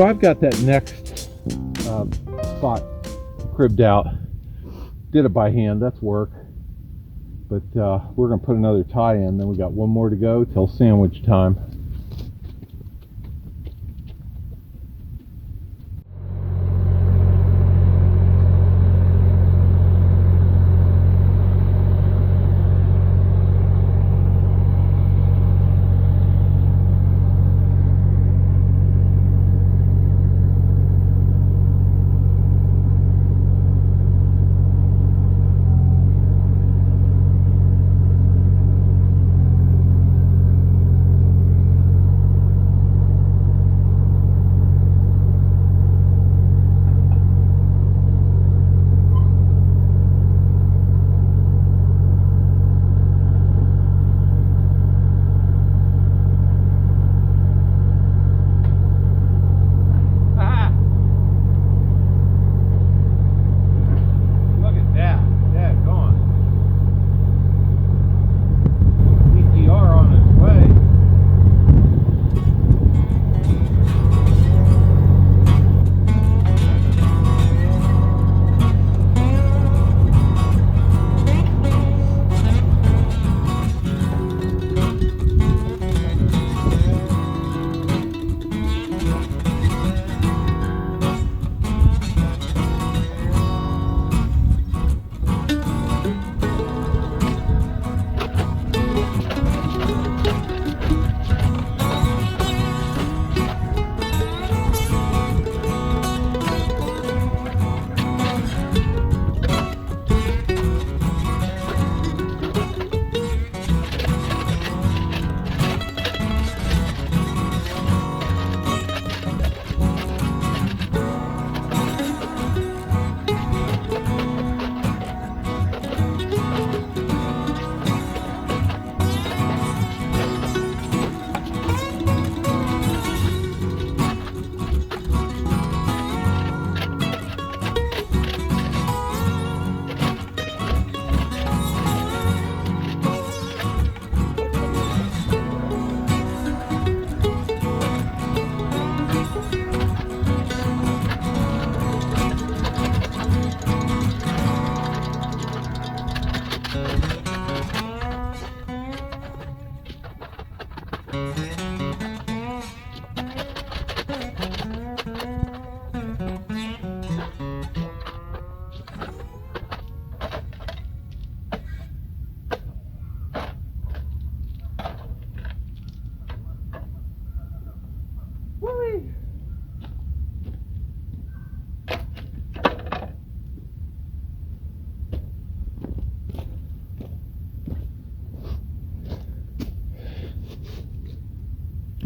So I've got that next spot cribbed out. Did it by hand, that's work. But we're going to put another tie in, then we got one more to go till sandwich time.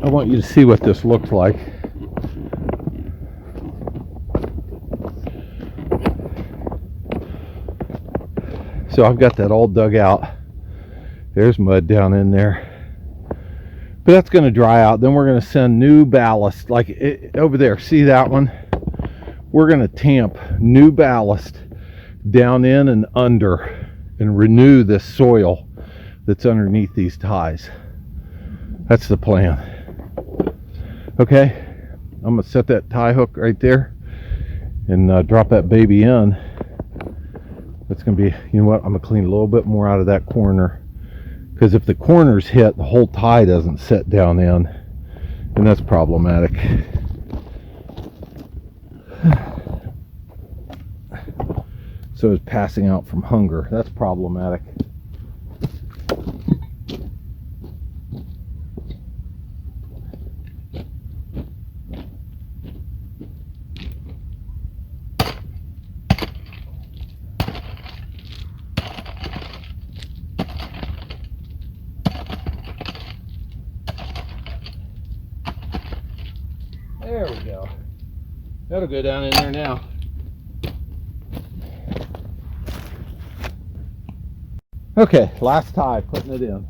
I want you to see what this looks like. So I've got that all dug out. There's mud down in there. But that's going to dry out. Then we're going to send new ballast. Like over there, see that one? We're going to tamp new ballast down in and under and renew this soil that's underneath these ties. That's the plan. Okay, I'm going to set that tie hook right there and drop that baby in. That's going to be, you know what, I'm going to clean a little bit more out of that corner, because if the corner's hit, the whole tie doesn't set down in, and that's problematic. So it's passing out from hunger. That's problematic. There we go. That'll go down in there now. Okay, last tie, putting it in.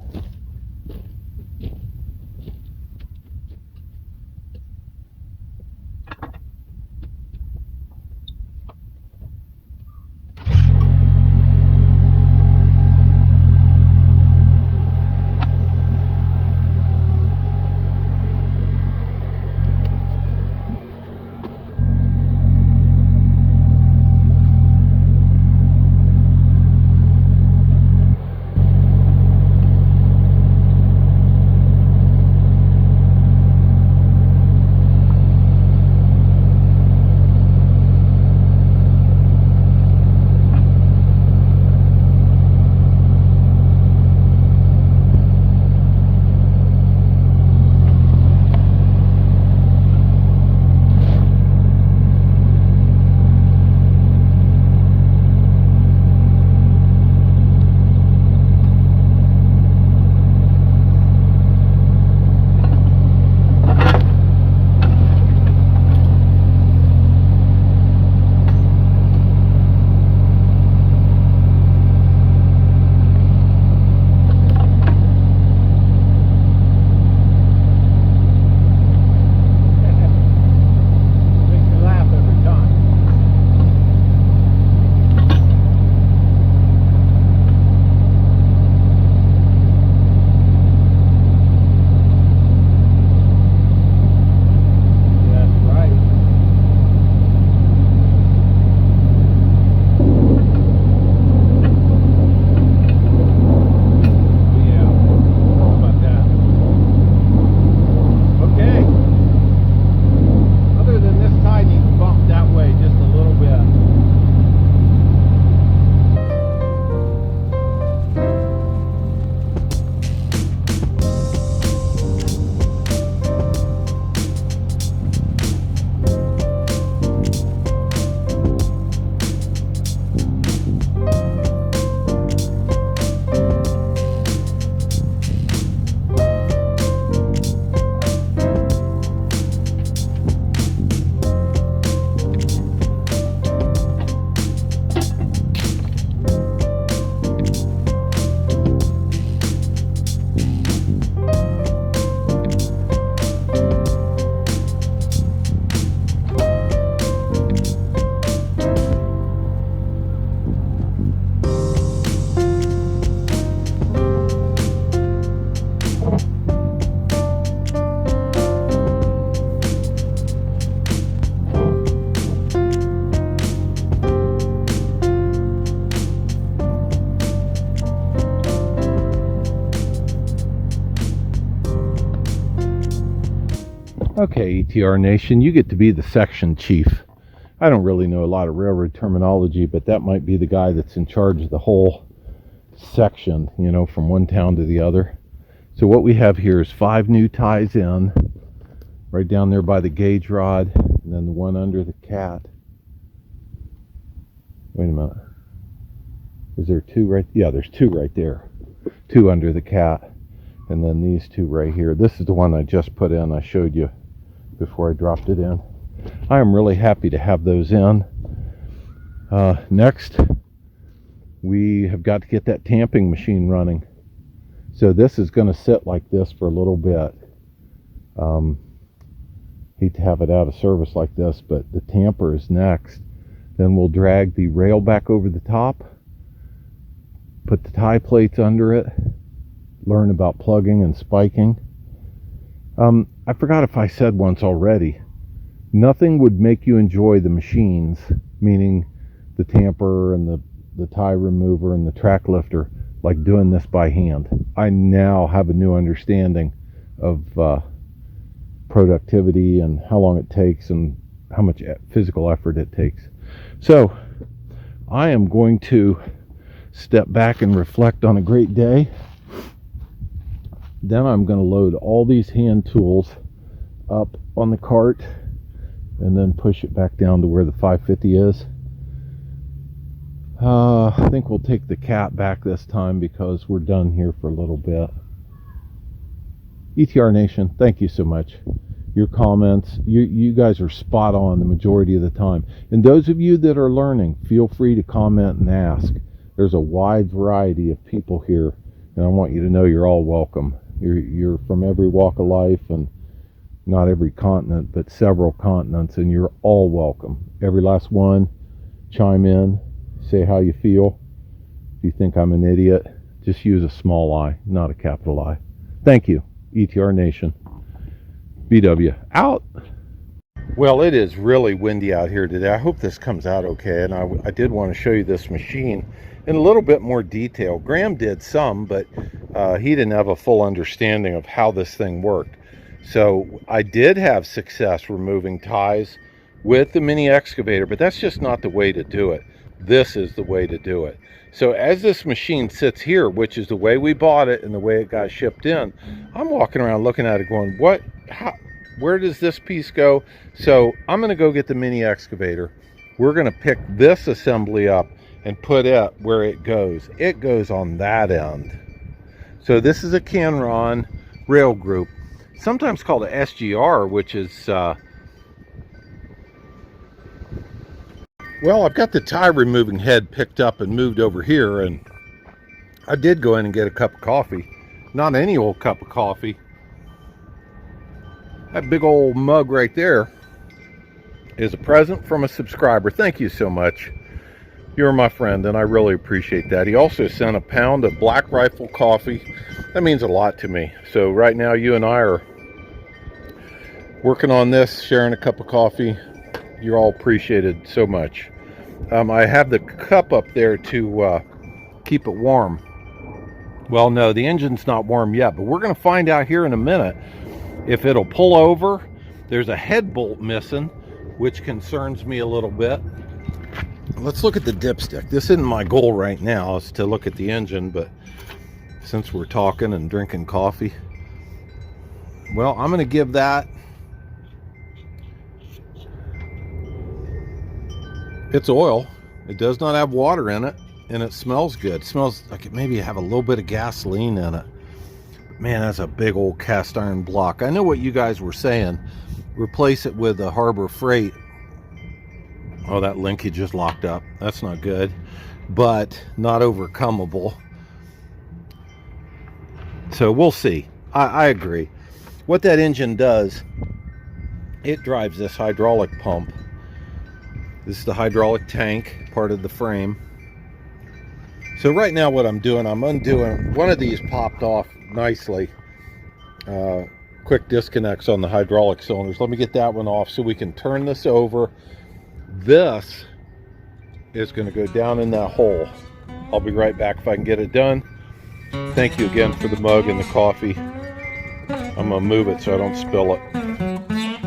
Okay, ETR Nation, you get to be the section chief. I don't really know a lot of railroad terminology, but that might be the guy that's in charge of the whole section, you know, from one town to the other. So what we have here is 5 new ties in, right down there by the gauge rod, and then the one under the cat. Wait a minute. Is there 2 right? Yeah, there's 2 right there. 2 under the cat, and then these 2 right here. This is the one I just put in. I showed you before I dropped it in. I am really happy to have those in. Next, we have got to get that tamping machine running. So this is going to sit like this for a little bit. Hate to have it out of service like this, but the tamper is next. Then we'll drag the rail back over the top, put the tie plates under it, learn about plugging and spiking. I forgot if I said once already, nothing would make you enjoy the machines, meaning the tamper and the tie remover and the track lifter, like doing this by hand. I now have a new understanding of productivity and how long it takes and how much physical effort it takes. So I am going to step back and reflect on a great day. Then I'm going to load all these hand tools up on the cart and then push it back down to where the 550 is. I think we'll take the cat back this time because we're done here for a little bit. ETR Nation, thank you so much. Your comments, you guys are spot on the majority of the time. And those of you that are learning, feel free to comment and ask. There's a wide variety of people here, and I want you to know you're all welcome. You're from every walk of life, and not every continent, but several continents, and you're all welcome. Every last one. Chime in, say how you feel. If you think I'm an idiot, just use a small I, not a capital I. Thank you, ETR Nation. BW out. Well, it is really windy out here today. I hope this comes out okay, and I did want to show you this machine in a little bit more detail. Graham did some, but he didn't have a full understanding of how this thing worked. So I did have success removing ties with the mini excavator, but that's just not the way to do it. This is the way to do it. So as this machine sits here, which is the way we bought it and the way it got shipped in, I'm walking around looking at it going, what, how, where does this piece go? So I'm going to go get the mini excavator. We're going to pick this assembly up and put it where it goes. It goes on that end. So this is a Canron rail group, sometimes called a SGR, which is well, I've got the tie removing head picked up and moved over here, and I did go in and get a cup of coffee. Not any old cup of coffee. That big old mug right there is a present from a subscriber. Thank you so much. You're my friend, and I really appreciate that. He also sent a pound of Black Rifle coffee. That means a lot to me. So right now, you and I are working on this, sharing a cup of coffee. You're all appreciated so much. I have the cup up there to keep it warm. Well, no, the engine's not warm yet, but we're going to find out here in a minute if it'll pull over. There's a head bolt missing, which concerns me a little bit. Let's look at the dipstick. This isn't my goal right now, is to look at the engine, but since we're talking and drinking coffee, well, I'm going to give that. It's oil. It does not have water in it, and it smells good. It smells like it maybe have a little bit of gasoline in it. But man, that's a big old cast iron block. I know what you guys were saying. Replace it with a Harbor Freight. Oh, that linkage just locked up. That's not good, but not overcomable. So we'll see. I agree. What that engine does, it drives this hydraulic pump. This is the hydraulic tank, part of the frame. So right now what I'm doing, I'm undoing, one of these popped off nicely. Quick disconnects on the hydraulic cylinders. Let me get that one off so we can turn this over. This is going to go down in that hole. I'll be right back if I can get it done. Thank you again for the mug and the coffee. I'm going to move it so I don't spill it.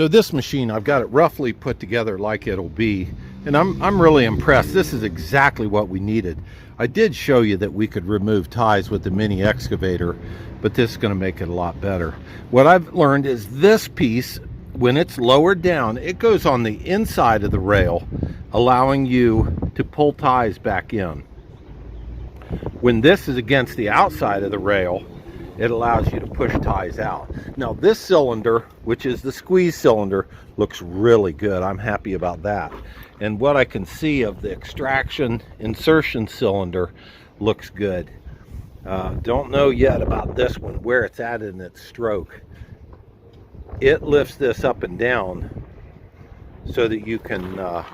So this machine, I've got it roughly put together like it'll be, and I'm really impressed. This is exactly what we needed. I did show you that we could remove ties with the mini excavator, but this is going to make it a lot better. What I've learned is this piece, when it's lowered down, it goes on the inside of the rail, allowing you to pull ties back in. When this is against the outside of the rail, it allows you to push ties out. Now this cylinder, which is the squeeze cylinder, looks really good. I'm happy about that. And what I can see of the extraction insertion cylinder looks good. Don't know yet about this one, where it's at in its stroke. It lifts this up and down so that you can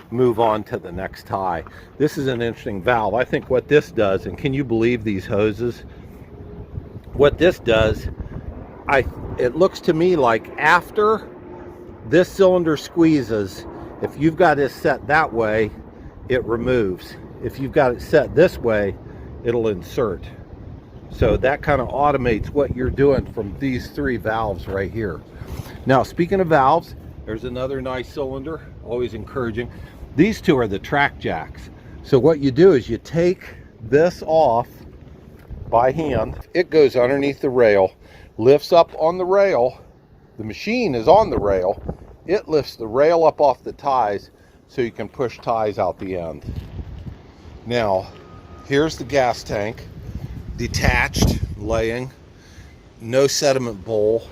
move on to the next tie. This is an interesting valve. I think what this does, and can you believe these hoses? What this does, it looks to me like after this cylinder squeezes, if you've got it set that way, it removes. If you've got it set this way, it'll insert. So that kind of automates what you're doing from these three valves right here. Now, speaking of valves, there's another nice cylinder, always encouraging. These two are the track jacks. So what you do is you take this off by hand. It goes underneath the rail, lifts up on the rail. The machine is on the rail. It lifts the rail up off the ties so you can push ties out the end. Now, here's the gas tank, detached, laying, no sediment bowl.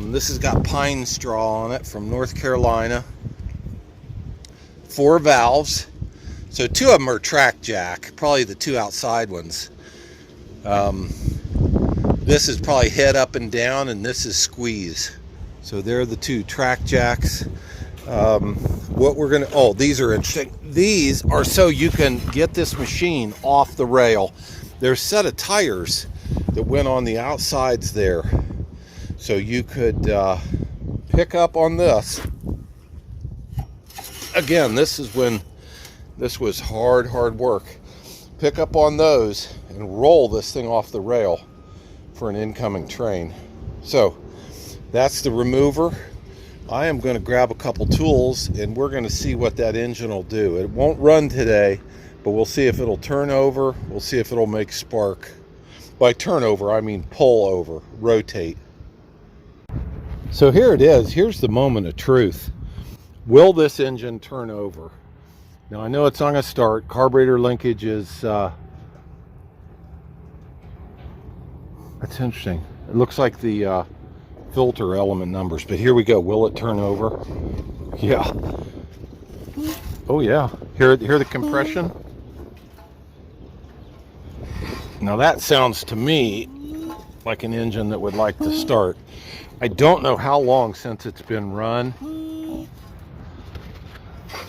This has got pine straw on it from North Carolina. 4 valves. So 2 of them are track jack, probably the 2 outside ones. This is probably head up and down, and this is squeeze. So they're the 2 track jacks. What we're gonna, oh, these are interesting. These are so you can get this machine off the rail. There's a set of tires that went on the outsides there. So you could pick up on this. Again, this is when this was hard work. Pick up on those and roll this thing off the rail for an incoming train. So that's the remover. I am going to grab a couple tools and we're going to see what that engine will do. It won't run today, but we'll see if it'll turn over. We'll see if it'll make spark. By turn over, I mean pull over, rotate. So here it is. Here's the moment of truth. Will this engine turn over? Now I know it's not going to start. Carburetor linkage is that's interesting. It looks like the filter element numbers, but here we go. Will it turn over? Yeah. Oh yeah. Hear the compression? Now that sounds to me like an engine that would like to start. I don't know how long since it's been run,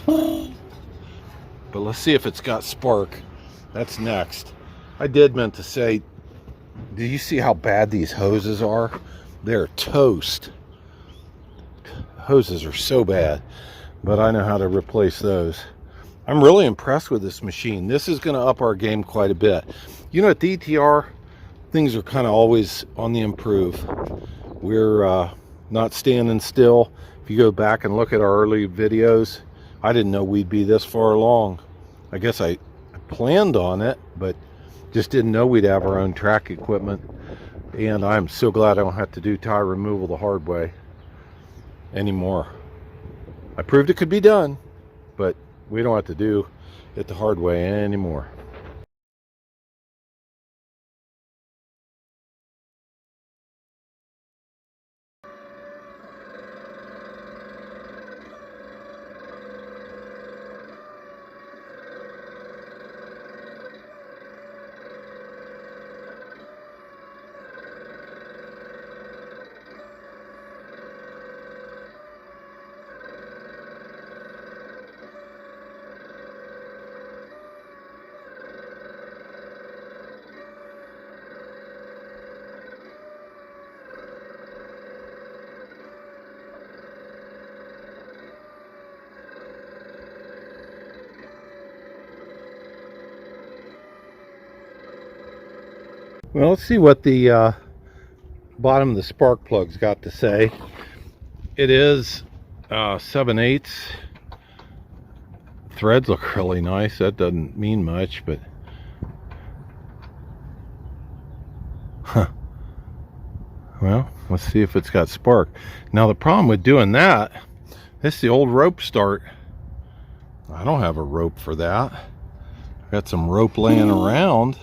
but let's see if it's got spark. That's next. I did meant to say, do you see how bad these hoses are? They're toast. Hoses are so bad, but I know how to replace those. I'm really impressed with this machine. This is going to up our game quite a bit. You know, at DTR, things are kind of always on the improve. We're not standing still. If you go back and look at our early videos, I didn't know we'd be this far along. I guess I planned on it, but just didn't know we'd have our own track equipment. And I'm so glad I don't have to do tire removal the hard way anymore. I proved it could be done, but we don't have to do it the hard way anymore. Well, let's see what the bottom of the spark plug's got to say. It is 7/8. Threads look really nice. That doesn't mean much, but huh. Well, let's see if it's got spark. Now the problem with doing that, this is the old rope start. I don't have a rope for that. I've got some rope laying around,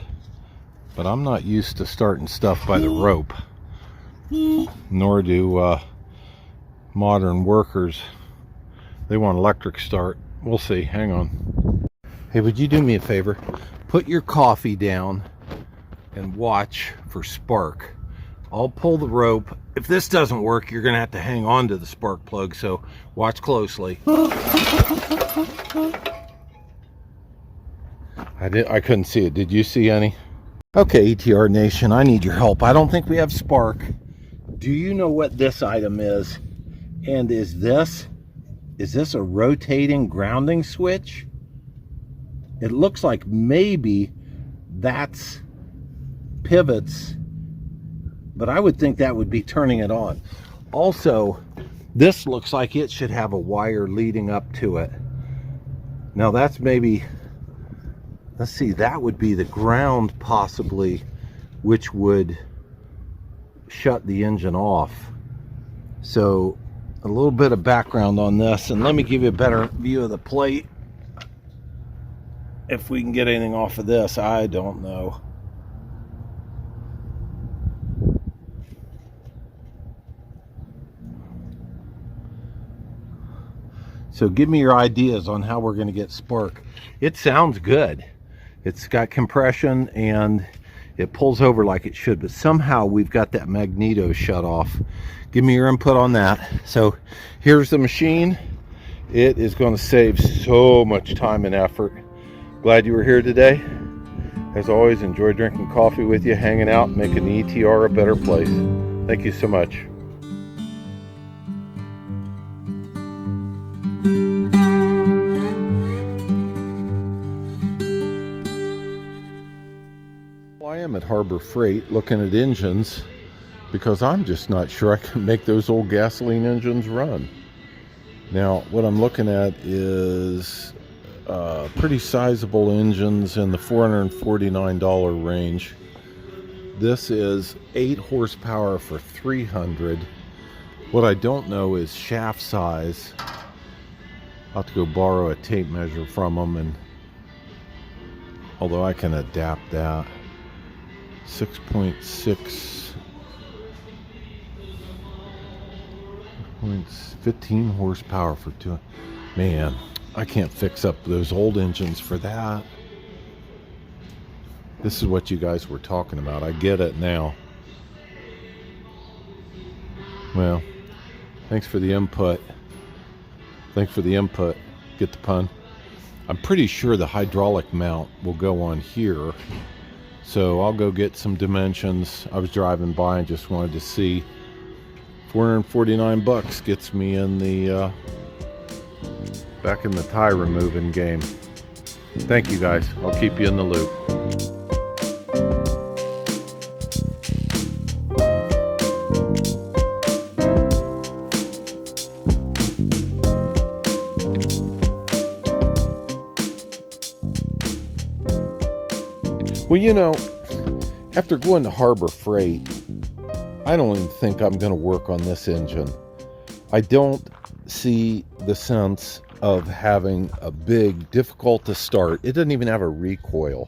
but I'm not used to starting stuff by the rope. Nor do modern workers. They want electric start. We'll see. Hang on. Hey, would you do me a favor? Put your coffee down and watch for spark. I'll pull the rope. If this doesn't work, you're gonna have to hang on to the spark plug, so watch closely. I couldn't see it. Did you see any? Okay, ETR Nation, I need your help. I don't think we have spark. Do you know what this item is? And is this a rotating grounding switch? It looks like maybe that's pivots, but I would think that would be turning it on. Also, this looks like it should have a wire leading up to it. Now that's maybe, let's see, that would be the ground possibly, which would shut the engine off. So a little bit of background on this, and let me give you a better view of the plate. If we can get anything off of this, I don't know. So give me your ideas on how we're going to get spark. It sounds good. It's got compression and it pulls over like it should, but somehow we've got that magneto shut off. Give me your input on that. So here's the machine. It is going to save so much time and effort. Glad you were here today. As always, enjoy drinking coffee with you, hanging out, making the ETR a better place. Thank you so much. I am at Harbor Freight looking at engines because I'm just not sure I can make those old gasoline engines run. Now, what I'm looking at is pretty sizable engines in the $449 range. This is 8 horsepower for 300. What I don't know is shaft size. I'll have to go borrow a tape measure from them, and although I can adapt that. 6.6 15 horsepower for 2. Man, I can't fix up those old engines for that. This is what you guys were talking about. I get it now. Well, thanks for the input. Thanks for the input. Get the pun. I'm pretty sure the hydraulic mount will go on here. So I'll go get some dimensions. I was driving by and just wanted to see. 449 bucks gets me in the back in the tie removing game. Thank you guys. I'll keep you in the loop. Well, you know, after going to Harbor Freight, I don't even think I'm going to work on this engine. I don't see the sense of having a big, difficult to start. It doesn't even have a recoil.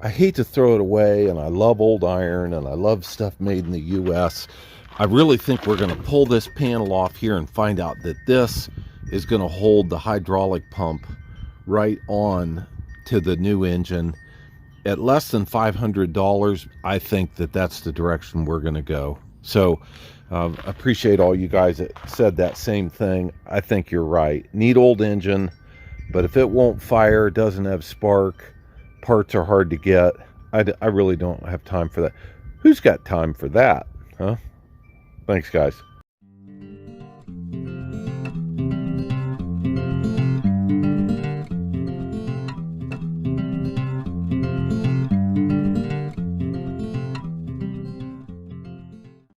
I hate to throw it away, and I love old iron, and I love stuff made in the U.S. I really think we're going to pull this panel off here and find out that this is going to hold the hydraulic pump right on to the new engine. At less than $500, I think that that's the direction we're going to go. So appreciate all you guys that said that same thing. I think you're right. Neat old engine, but if it won't fire, doesn't have spark, parts are hard to get, I really don't have time for that. Who's got time for that, huh? Thanks, guys.